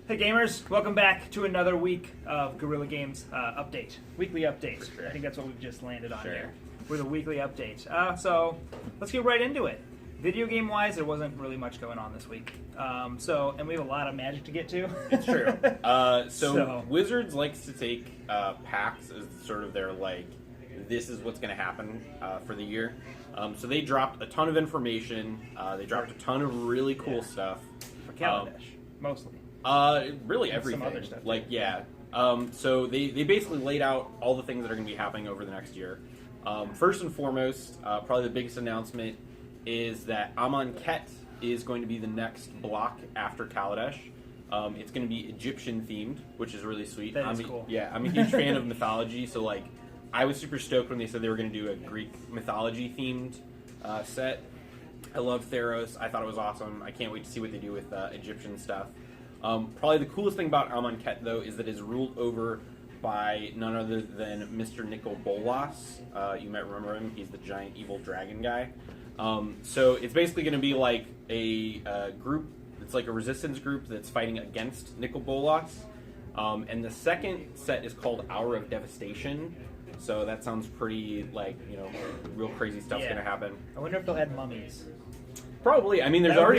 Hey gamers, welcome back to another week of Guerrilla Games update. Weekly update. Sure. I think that's what we've just landed on Sure. here. With a weekly update. So let's get right into it. Video game wise, there wasn't really much going on this week. And we have a lot of Magic to get to. It's true. So Wizards likes to take packs as sort of their this is what's going to happen for the year. So they dropped a ton of information. They dropped a ton of really cool stuff. For Kaladesh, mostly. Really And everything. some other stuff, So they basically laid out all the things that are going to be happening over the next year. First and foremost, probably the biggest announcement is that Amonkhet is going to be the next block after Kaladesh. It's going to be Egyptian themed, which is really sweet. That is cool. Yeah, I'm a huge fan of mythology, so I was super stoked when they said they were going to do a Greek mythology themed set. I love Theros. I thought it was awesome. I can't wait to see what they do with Egyptian stuff. Probably the coolest thing about Amonkhet, though, is that it is ruled over by none other than Mr. Nicol Bolas. You might remember him. He's the giant evil dragon guy. So it's basically going to be like a group. It's like a resistance group that's fighting against Nicol Bolas. And the second set is called Hour of Devastation. So that sounds pretty real crazy stuff's going to happen. I wonder if they'll add mummies. Probably. I mean, there's That would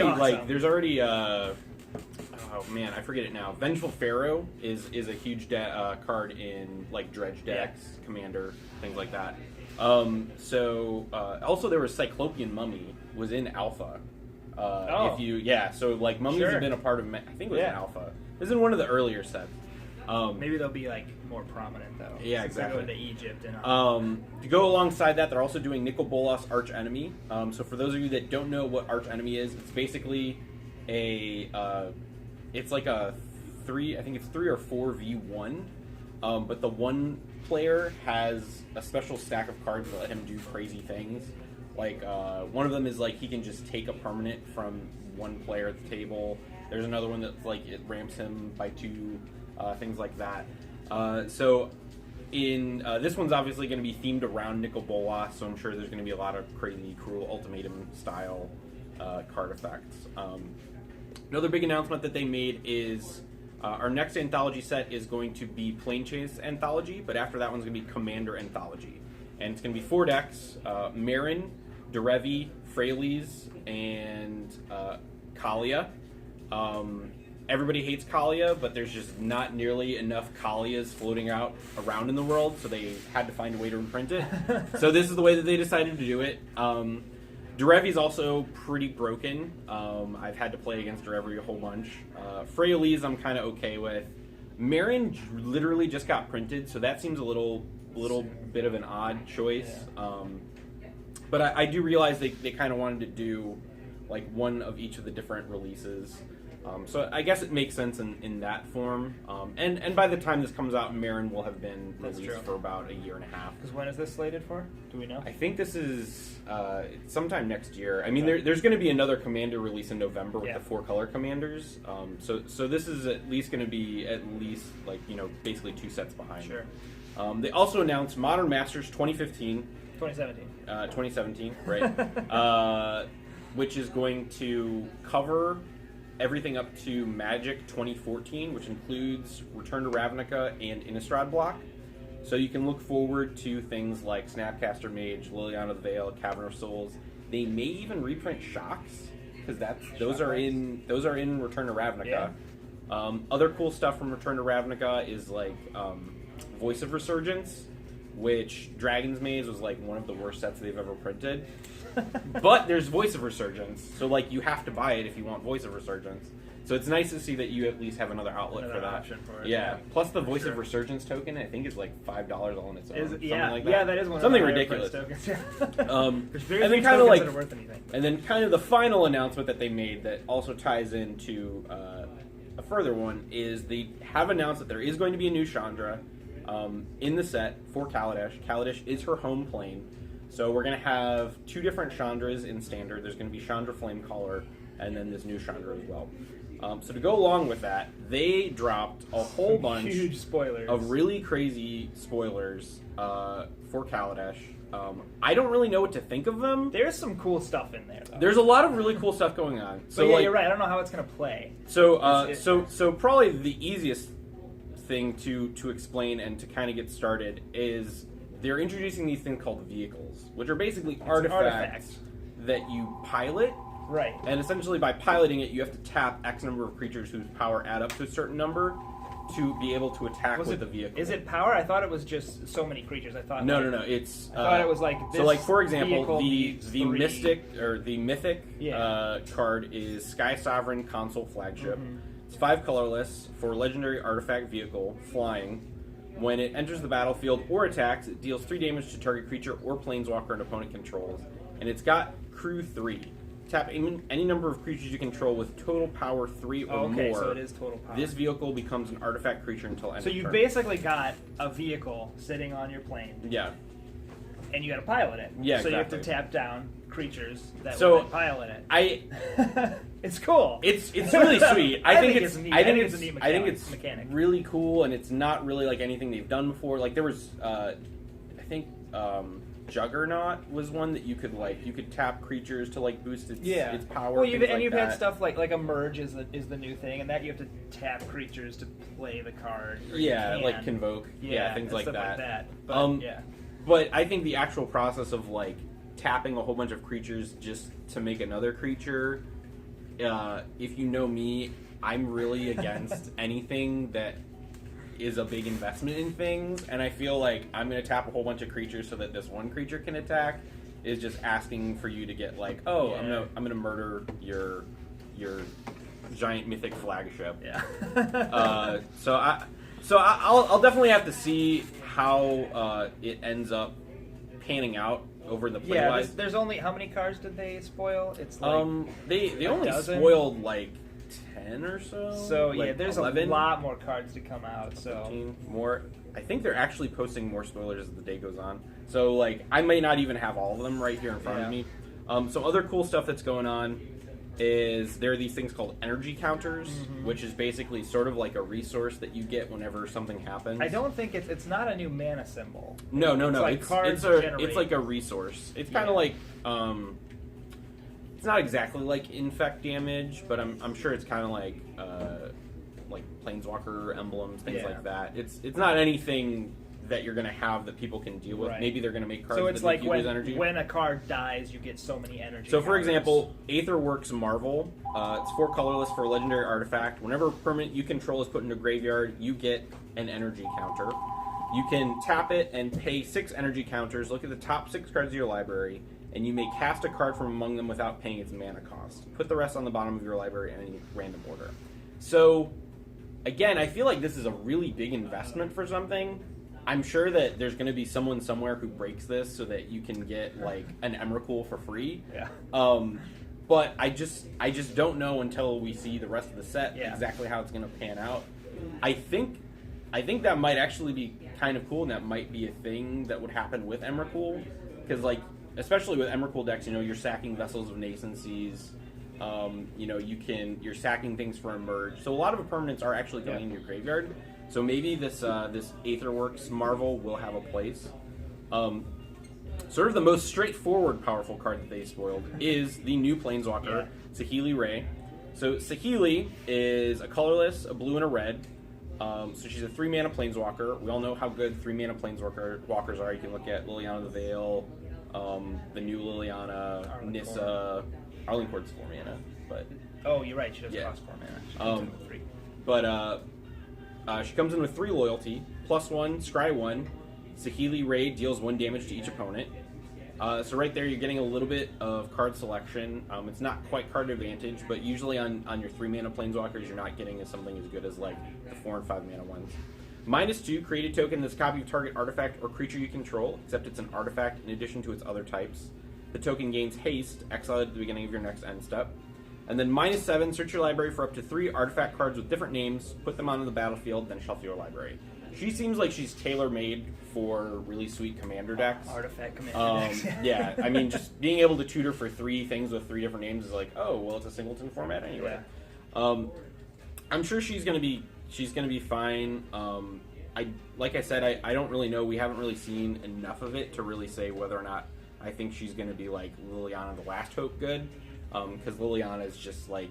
already be awesome. oh man, I forget it now. Vengeful Pharaoh is a huge card in dredge decks, commander, things like that. Also there was Cyclopean Mummy was in Alpha. So mummies have been a part of. I think it was in Alpha. It was in one of the earlier sets. Maybe they'll be more prominent though. Yeah, since exactly. They're going to Egypt and to go alongside that, they're also doing Nicol Bolas Arch Enemy. So for those of you that don't know what Arch Enemy is, it's basically it's like a 3 or 4 v1, but the one player has a special stack of cards that let him do crazy things. One of them is he can just take a permanent from one player at the table. There's another one that's it ramps him by 2, things like that. So in this one's obviously going to be themed around Nicol Bolas, so I'm sure there's going to be a lot of crazy, cruel ultimatum style card effects. Another big announcement that they made is our next anthology set is going to be Plane Chase Anthology, but after that one's going to be Commander Anthology. And it's going to be 4 decks, Marin, Derevi, Freyalise, and Kaalia. Everybody hates Kaalia, but there's just not nearly enough Kaalias floating around in the world, so they had to find a way to imprint it. So this is the way that they decided to do it. Derevi's also pretty broken. I've had to play against Derevi a whole bunch. Freyalise I'm kind of okay with. Marin literally just got printed, so that seems a little bit of an odd choice. Yeah. But I do realize they kind of wanted to do one of each of the different releases. So I guess it makes sense in that form. And by the time this comes out, Marin will have been released for about a year and a half. Because when is this slated for? Do we know? I think this is sometime next year. I mean, there's going to be another Commander release in November with the 4 color Commanders. So this is at least going to be basically 2 sets behind. Sure. They also announced Modern Masters 2015. 2017. 2017, right. Which is going to cover everything up to Magic 2014, which includes Return to Ravnica and Innistrad block. So you can look forward to things like Snapcaster Mage, Liliana of the Veil, Cavern of Souls. They may even reprint Shocks, because those are in Return to Ravnica. Yeah. Other cool stuff from Return to Ravnica is Voice of Resurgence, which Dragon's Maze was one of the worst sets they've ever printed. But there's Voice of Resurgence, so you have to buy it if you want Voice of Resurgence. So it's nice to see that you at least have another outlet for that. Option for it. Yeah. Plus the Voice of Resurgence token, I think is $5 all on its own. Something like that. Yeah, that is one. Something of the ridiculous. Tokens. And then kind of that are worth anything. And then kind of the final announcement that they made that also ties into a further one is they have announced that there is going to be a new Chandra in the set for Kaladesh. Kaladesh is her home plane. So we're going to have 2 different Chandras in Standard. There's going to be Chandra Flamecaller and then this new Chandra as well. So to go along with that, they dropped a whole bunch huge spoilers of really crazy spoilers for Kaladesh. I don't really know what to think of them. There's some cool stuff in there, though. There's a lot of really cool stuff going on. So but yeah, you're right. I don't know how it's going to play. So probably the easiest thing to explain and to kind of get started is they're introducing these things called vehicles, which are basically artifacts that you pilot. Right. And essentially by piloting it, you have to tap X number of creatures whose power add up to a certain number to be able to attack with the vehicle. Is it power? I thought it was just so many creatures. I thought no. It's I thought it was like this. So like for example, the mystic mythic card is Sky Sovereign Console Flagship. Mm-hmm. It's 5 colorless for legendary artifact vehicle flying. When it enters the battlefield or attacks, it deals 3 damage to target creature or planeswalker an opponent controls, and it's got crew 3. Tap any number of creatures you control with total power 3 or more. So it is total power. This vehicle becomes an artifact creature until end of turn. So you basically got a vehicle sitting on your plane. Yeah. And you got to pilot it. Yeah, so exactly. you have to tap down creatures that will then pilot it. It's cool. It's really sweet. I think it's neat. I think it's a neat mechanic. Really cool, and it's not really like anything they've done before. Like there was, I think. Juggernaut was one that you could tap creatures to like boost its power. Well, you've had stuff like a merge is the new thing, and that you have to tap creatures to play the card. Like convoke. Things like that. But, but I think the actual process of like tapping a whole bunch of creatures just to make another creature, if you know me, I'm really against anything that is a big investment in things, and I feel like I'm going to tap a whole bunch of creatures so that this one creature can attack is just asking for you to get like, I'm gonna murder your giant mythic flagship. Yeah. I'll definitely have to see how it ends up panning out over the play wise. There's only how many cards did they spoil? It's like they only spoiled like 10 or so. So like there's 11? a lot more cards to come out. So 15 more. I think they're actually posting more spoilers as the day goes on. So like I may not even have all of them right here in front of me. Some other cool stuff that's going on is there are these things called energy counters, which is basically sort of like a resource that you get whenever something happens. I don't think it's not a new mana symbol. No. Like It's like a resource. It's kind of like it's not exactly like infect damage, but I'm sure it's kind of like planeswalker emblems, things like that. It's not anything that you're going to have that people can deal with. Right. Maybe they're going to make cards so it's that like make you lose energy. When a card dies, you get so many energy. So, for example, Aetherworks Marvel. It's 4 colorless for a legendary artifact. Whenever a permanent you control is put into a graveyard, you get an energy counter. You can tap it and pay 6 energy counters. Look at the top 6 cards of your library, and you may cast a card from among them without paying its mana cost. Put the rest on the bottom of your library in any random order. So, again, I feel like this is a really big investment for something. I'm sure that there's going to be someone somewhere who breaks this so that you can get like an Emrakul for free. Yeah. But I just don't know until we see the rest of the set exactly how it's going to pan out. I think that might actually be kind of cool, and that might be a thing that would happen with Emrakul, because like especially with Emrakul decks, you're sacking Vessels of Nascencies. You're sacking things for a merge. So a lot of permanents are actually going in your graveyard. So maybe this Aetherworks Marvel will have a place. Sort of the most straightforward powerful card that they spoiled is the new Planeswalker, Saheeli Ray. So Saheeli is a colorless, a blue, and a red. So she's a 3-mana Planeswalker. We all know how good 3-mana Planeswalkers are. You can look at Liliana the Veil, the new Liliana, Nissa. Arlene Court's 4 mana, but... Oh, you're right. She doesn't cost 4 mana. She comes in with 3. But she comes in with 3 loyalty, +1, scry 1. Saheeli Ray deals 1 damage to each opponent. So right there, you're getting a little bit of card selection. It's not quite card advantage, but usually on your 3-mana Planeswalkers, you're not getting something as good as like the 4 and 5 mana ones. -2, create a token that's a copy of target artifact or creature you control, except it's an artifact in addition to its other types. The token gains haste, exiled at the beginning of your next end step. And then -7, search your library for up to 3 artifact cards with different names, put them onto the battlefield, then shuffle your library. She seems like she's tailor-made for really sweet commander decks. Artifact commander decks. I mean, just being able to tutor for 3 things with 3 different names is like, oh, well, it's a singleton format anyway. I'm sure she's gonna be fine. like I said, I don't really know. We haven't really seen enough of it to really say whether or not I think she's going to be like Liliana the Last Hope good, because Liliana is just like,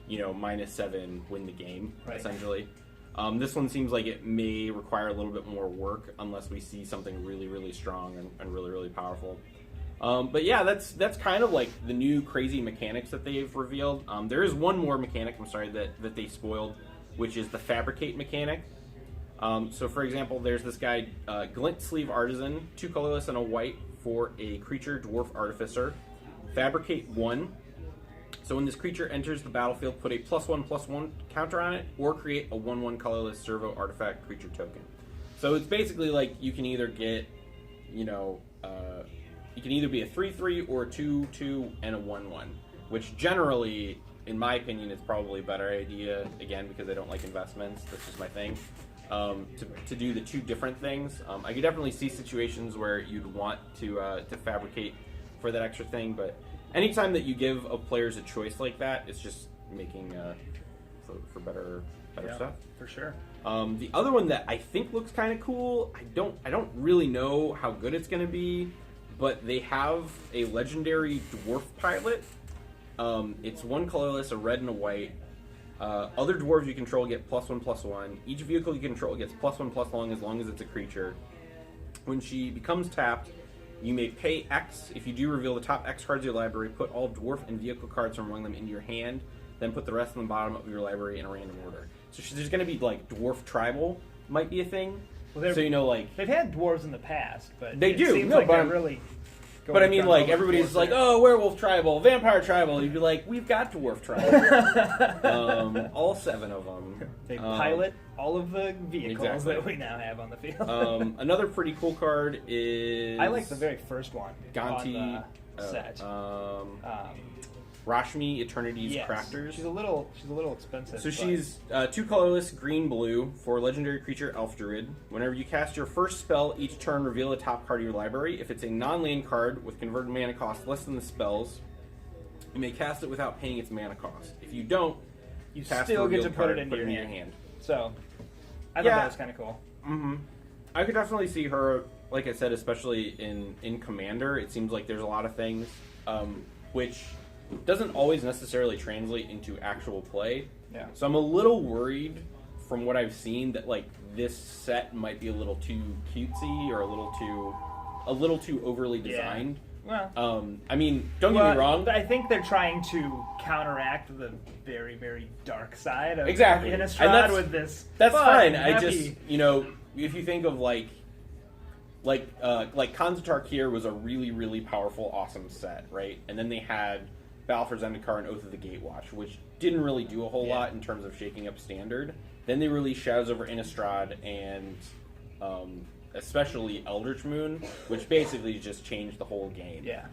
-7 win the game, essentially. This one seems like it may require a little bit more work unless we see something really, really strong and really, really powerful. But yeah, that's kind of like the new crazy mechanics that they've revealed. There is one more mechanic, that they spoiled, which is the Fabricate mechanic. So for example, there's this guy, Glint Sleeve Artisan, 2 colorless and a white for a creature Dwarf Artificer. Fabricate 1. So when this creature enters the battlefield, put a +1/+1 counter on it, or create a 1/1 colorless servo artifact creature token. So it's basically like you can either get, you can either be a 3/3 or a 2/2 and a 1/1, which generally, in my opinion, is probably a better idea, again, because I don't like investments. That's just my thing. To do the 2 different things. I could definitely see situations where you'd want to fabricate for that extra thing, but anytime that you give players a choice like that, it's just making for better stuff. For sure. The other one that I think looks kind of cool, I don't really know how good it's going to be, but they have a legendary dwarf pilot. It's 1 colorless, a red and a white. Other dwarves you control get +1/+1. Each vehicle you control gets +1/+1 as long as it's a creature. When she becomes tapped, you may pay X. If you do, reveal the top X cards of your library, put all dwarf and vehicle cards from among them into your hand, then put the rest on the bottom of your library in a random order. So there's going to be like dwarf tribal might be a thing. Well, so they've had dwarves in the past, but they do. Seems no, like but they're really. But I mean, like, everybody's like, oh, werewolf tribal, vampire tribal. You'd be like, we've got dwarf tribal. All 7 of them. They pilot all of the vehicles that we now have on the field. Another pretty cool card is... I like the very first one Ganti on the set. Rashmi Eternity's Crafters. She's a little expensive. So she's 2 colorless, green-blue for legendary creature Elf Druid. Whenever you cast your first spell, each turn reveal the top card of your library. If it's a non-land card with converted mana cost less than the spell's, you may cast it without paying its mana cost. If you don't, you cast still the get to put it in into your your hand. So, I thought that was kind of cool. Mm-hmm. I could definitely see her, like I said, especially in Commander. It seems like there's a lot of things which doesn't always necessarily translate into actual play. Yeah. So I'm a little worried from what I've seen that like this set might be a little too cutesy or a little too overly designed. Yeah. Well, I mean, don't get me wrong. I think they're trying to counteract the very, very dark side of exactly. Innistrad with this. That's fine. I just, if you think of like Khans of Tarkir was a really, really powerful, awesome set, right? And then they had Balfour's Zendikar and Oath of the Gatewatch, which didn't really do a whole lot in terms of shaking up Standard. Then they released Shadows over Innistrad and especially Eldritch Moon, which basically just changed the whole game. Yeah.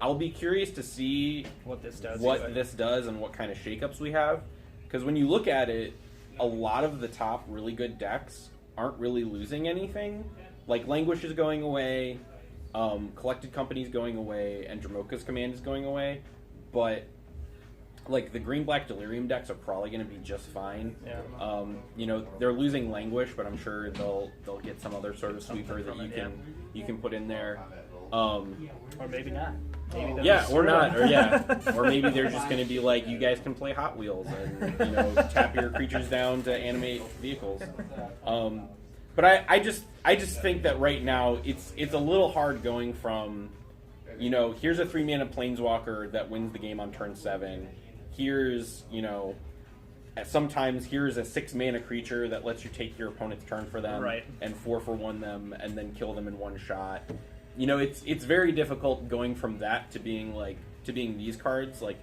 I'll be curious to see what this does and what kind of shakeups we have. Because when you look at it, a lot of the top really good decks aren't really losing anything. Like Languish is going away. Collected Company's going away, and Dramoka's Command is going away, but like the green-black Delirium decks are probably going to be just fine. Yeah. They're losing Languish, but I'm sure they'll get some other sort of sweeper that you can put in there. Or maybe not. Maybe or maybe they're just going to be like, you guys can play Hot Wheels and tap your creatures down to animate vehicles. But I just think that right now it's a little hard going from, here's a 3-mana Planeswalker that wins the game on turn 7. Here's, sometimes here's a 6-mana creature that lets you take your opponent's turn for them and 4/1 them and then kill them in one shot. It's very difficult going from that to being these cards. Like,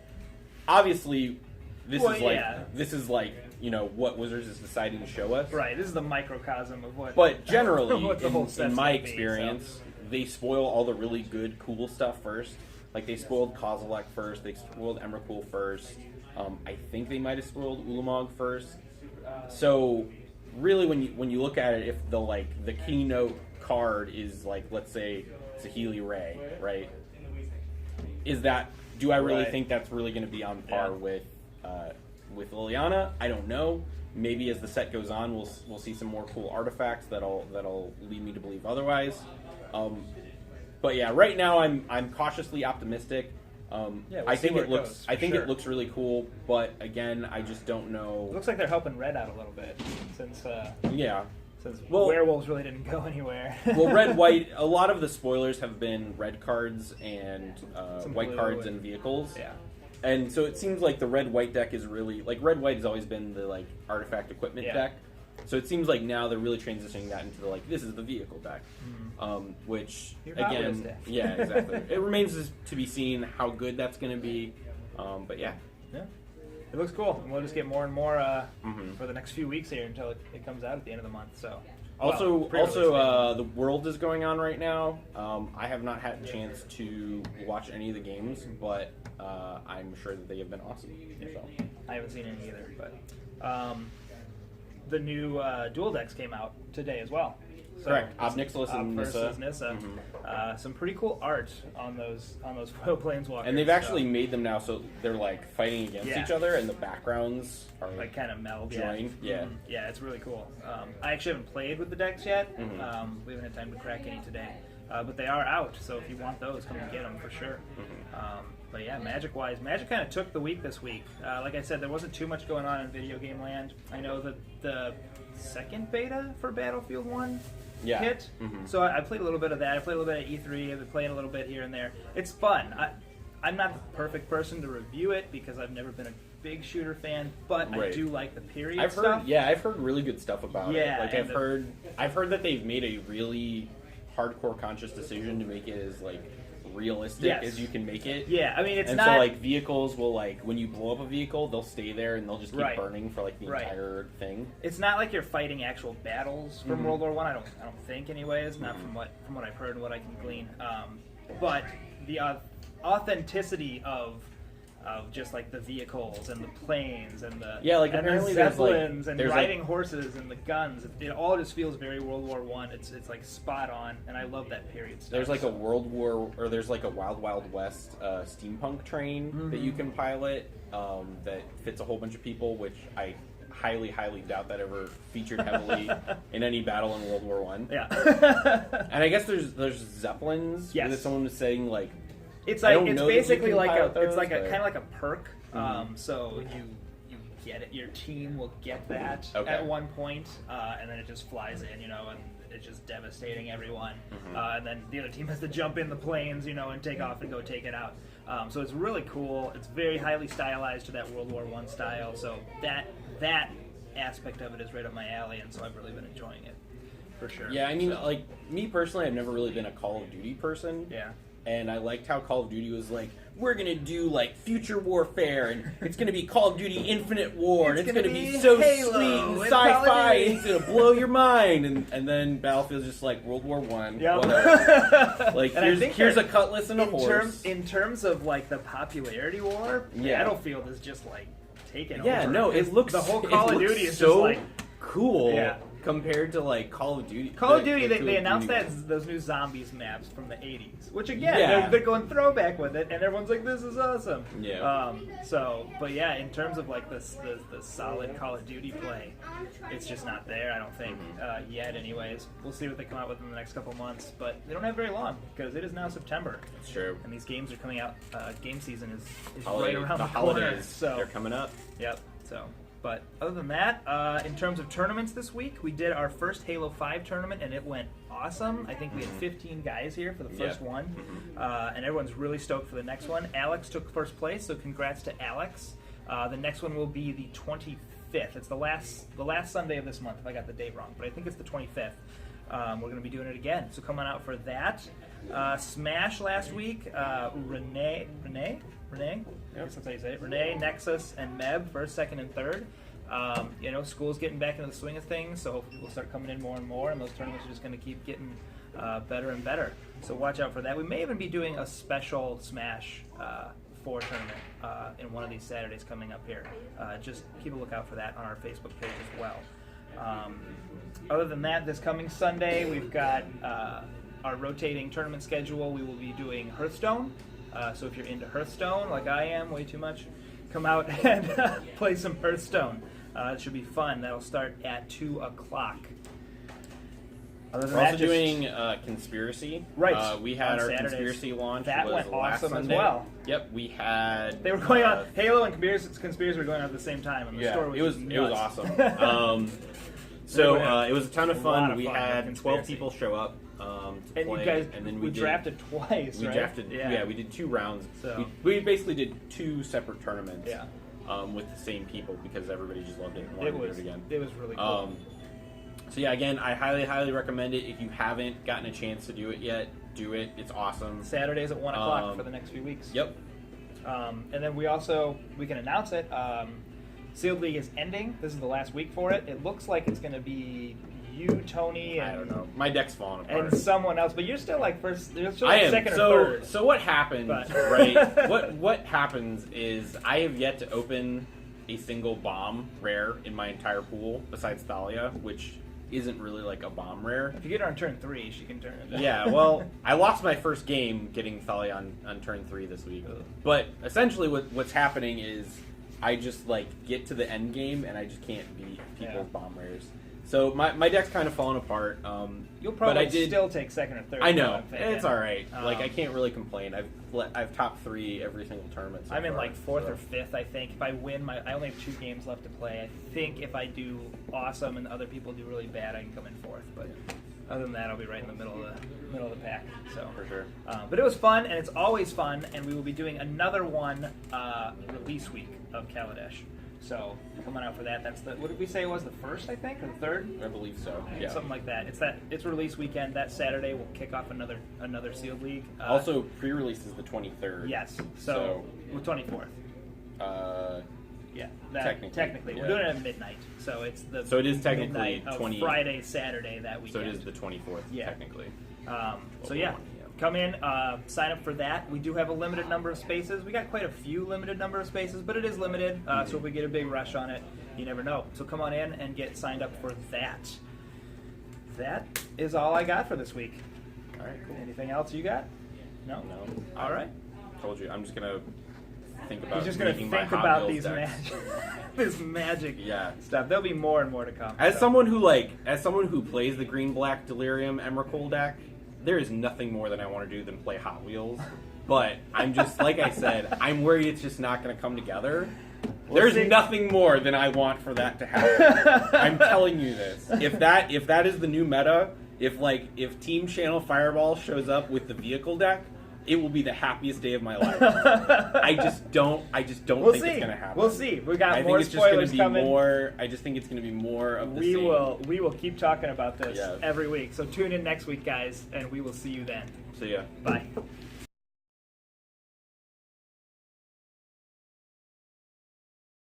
obviously, this is what Wizards is deciding to show us. Right, this is the microcosm of what. But generally, what the whole in my experience, they spoil all the really good, cool stuff first. Like they spoiled Kozilek first, they spoiled Emrakul first. I think they might have spoiled Ulamog first. So really, when you look at it, if the keynote card is like, let's say Saheeli Ray, right? Do I really think that's really going to be on par with Liliana? I don't know. maybe as the set goes on, we'll see some more cool artifacts that'll lead me to believe otherwise. But yeah, right now I'm cautiously optimistic. I think it looks it looks really cool, but again, I just don't know. It looks like they're helping Red out a little bit since since Well, werewolves really didn't go anywhere. well, red, white. A lot of the spoilers have been red cards and white cards and vehicles. Yeah. And so it seems like the red-white deck is really like red-white has always been the like artifact equipment deck. So it seems like now they're really transitioning that into the like this is the vehicle deck, which again, yeah, exactly. It remains to be seen how good that's going to be, but yeah, it looks cool, and we'll just get more and more for the next few weeks here until it comes out at the end of the month. So. Also, the World is going on right now. I have not had a chance to watch any of the games, but I'm sure that they have been awesome. So. I haven't seen any either, but the new dual decks came out today as well. So, correct. Obnixilis and Nissa. Some pretty cool art on those foil planeswalkers. And they've actually made them now so they're like fighting against each other, and the backgrounds are like kind of meld joined. Yeah, it's really cool. I actually haven't played with the decks yet. We haven't had time to crack any today, but they are out. So if you want those, come and get them for sure. But yeah, Magic-wise, Magic kind of took the week this week. Like I said, there wasn't too much going on in video game land. I know that the second beta for Battlefield 1 hit. So I played a little bit of that. I played a little bit at E3. I've been playing a little bit here and there. It's fun. I'm not the perfect person to review it because I've never been a big shooter fan, but I do like the period stuff. I've heard really good stuff about it. Like I've heard that they've made a really hardcore conscious decision to make it as like realistic as you can make it. Yeah, I mean it's and not. So like vehicles will like when you blow up a vehicle, they'll stay there and they'll just keep burning for like the entire thing. It's not like you're fighting actual battles from World War I. I don't think, anyways. Not from what I've heard and what I can glean. But the authenticity of just like the vehicles and the planes and the apparently zeppelins and riding horses and the guns, it all just feels very World War I. It's like spot on, and I love that period stuff. There's like a World War, or there's like a Wild Wild West steampunk train that you can pilot that fits a whole bunch of people, which I highly doubt that ever featured heavily in any battle in World War I. Yeah. And I guess there's zeppelins that someone was saying like. It's basically like kind of like a perk. So you get it. Your team will get that at one point, and then it just flies in, and it's just devastating everyone. And then the other team has to jump in the planes, and take off and go take it out. So it's really cool. It's very highly stylized to that World War I style. So that aspect of it is right up my alley, and so I've really been enjoying it for sure. Yeah, I mean, like me personally, I've never really been a Call of Duty person. Yeah. And I liked how Call of Duty was like, we're going to do like future warfare, and it's going to be Call of Duty Infinite War, and it's going to be so Halo, sweet and sci-fi, and it's going to blow your mind. And then Battlefield's just like World War I. Yep. Like, here's a cutlass and a horse. In terms of like the popularity war, Battlefield is just like taken over. Yeah, no, it looks, the whole Call of Duty is so just like cool. Yeah. Compared to like Call of Duty. Call of Duty, they announced those new zombies maps from the 80s, which again, they're going throwback with it, and everyone's like, this is awesome. Yeah. But yeah, in terms of like the solid Call of Duty play, it's just not there, I don't think, yet anyways. We'll see what they come out with in the next couple months, but they don't have very long, because it is now September. It's true. And these games are coming out, game season is right around the holidays, corner. So they're coming up. Yep, so... But other than that, in terms of tournaments this week, we did our first Halo 5 tournament, and it went awesome. I think we had 15 guys here for the first one, and everyone's really stoked for the next one. Alex took first place, so congrats to Alex. The next one will be the 25th. It's the last Sunday of this month, if I got the date wrong, but I think it's the 25th. We're going to be doing it again, so come on out for that. Smash last week, Renee? I guess that's how you say it. Renee, Nexus, and Meb, first, second, and third. School's getting back into the swing of things, so hopefully we'll start coming in more and more, and those tournaments are just going to keep getting better and better. So watch out for that. We may even be doing a special Smash 4 tournament in one of these Saturdays coming up here. Just keep a lookout for that on our Facebook page as well. Other than that, this coming Sunday, we've got our rotating tournament schedule. We will be doing Hearthstone. So if you're into Hearthstone, like I am, way too much, come out and play some Hearthstone. It should be fun. That'll start at 2 o'clock. Other than We're that, also doing Conspiracy. Right. We had on our Saturdays. Conspiracy launch. That was went last awesome Sunday. as well. Yep, we had. They were going on. Halo and Conspiracy were going on at the same time, and the store was it was nuts. awesome. It was a ton of fun. We had 12 Conspiracy. people show up to And play, you guys, and then we drafted twice, we right? drafted. Yeah, we did 2 rounds. So. We basically did 2 separate tournaments. Yeah. With the same people because everybody just loved it and wanted to do it again. It was really cool. So yeah, again, I highly recommend it. If you haven't gotten a chance to do it yet, do it. It's awesome. Saturdays at 1 o'clock for the next few weeks. Yep. And then we can announce it. Sealed League is ending. This is the last week for it. It looks like it's going to be you, Tony, and I don't know. My deck's falling apart. and someone else, but you're still like first. You're still I like am. second or So third. so what happened? Right. What happens is I have yet to open a single bomb rare in my entire pool besides Thalia, which isn't really like a bomb rare. If you get her on turn 3, she can turn it down. Yeah, well, I lost my first game getting Thalia on turn 3 this week. Ugh. But essentially what's happening is I just like get to the end game and I just can't beat people's bomb rares. So my deck's kind of falling apart. You'll probably but I did, still take second or third. I know. I'm thinking. It's all right. Like I can't really complain. I've top 3 every single tournament. So I'm in far, like 4th or 5th, I think. If I win, I only have 2 games left to play. I think if I do awesome and other people do really bad, I can come in 4th. But other than that, I'll be right in the middle of the pack. So for sure. But it was fun, and it's always fun. And we will be doing another one release week of Kaladesh. So come on out for that. That's what did we say it was, the 1st, I think, or the 3rd? I believe so. Yeah. Something like that. It's release weekend. That Saturday we'll kick off another Sealed League. Also, pre-release is the 23rd. Yes. So 24th. Yeah, technically, yeah. we're doing it at midnight, so it's the it is technically midnight of 20 Friday, Saturday that So weekend. it is the 24th, Yeah. technically. So yeah, come in, sign up for that. We do have a limited number of spaces. We got quite a few limited number of spaces, but it is limited. So if we get a big rush on it, you never know. So come on in and get signed up for that. That is all I got for this week. All right, cool. Anything else you got? No. All right. Told you, I'm just gonna think about. He's just gonna making my think Hot about Wheels these decks. this magic stuff. There'll be more and more to come. As someone who plays the green-black Delirium Emrakul deck, there is nothing more that I want to do than play Hot Wheels. But I'm just like I said, I'm worried it's just not going to come together. There's nothing more than I want for that to happen. I'm telling you this. If that is the new meta, if Team Channel Fireball shows up with the vehicle deck, it will be the happiest day of my life. I just don't think it's going to happen. We'll see. We got more spoilers coming. I just think it's going to be more of the we same. We will keep talking about this every week. So tune in next week, guys, and we will see you then. See ya. Bye.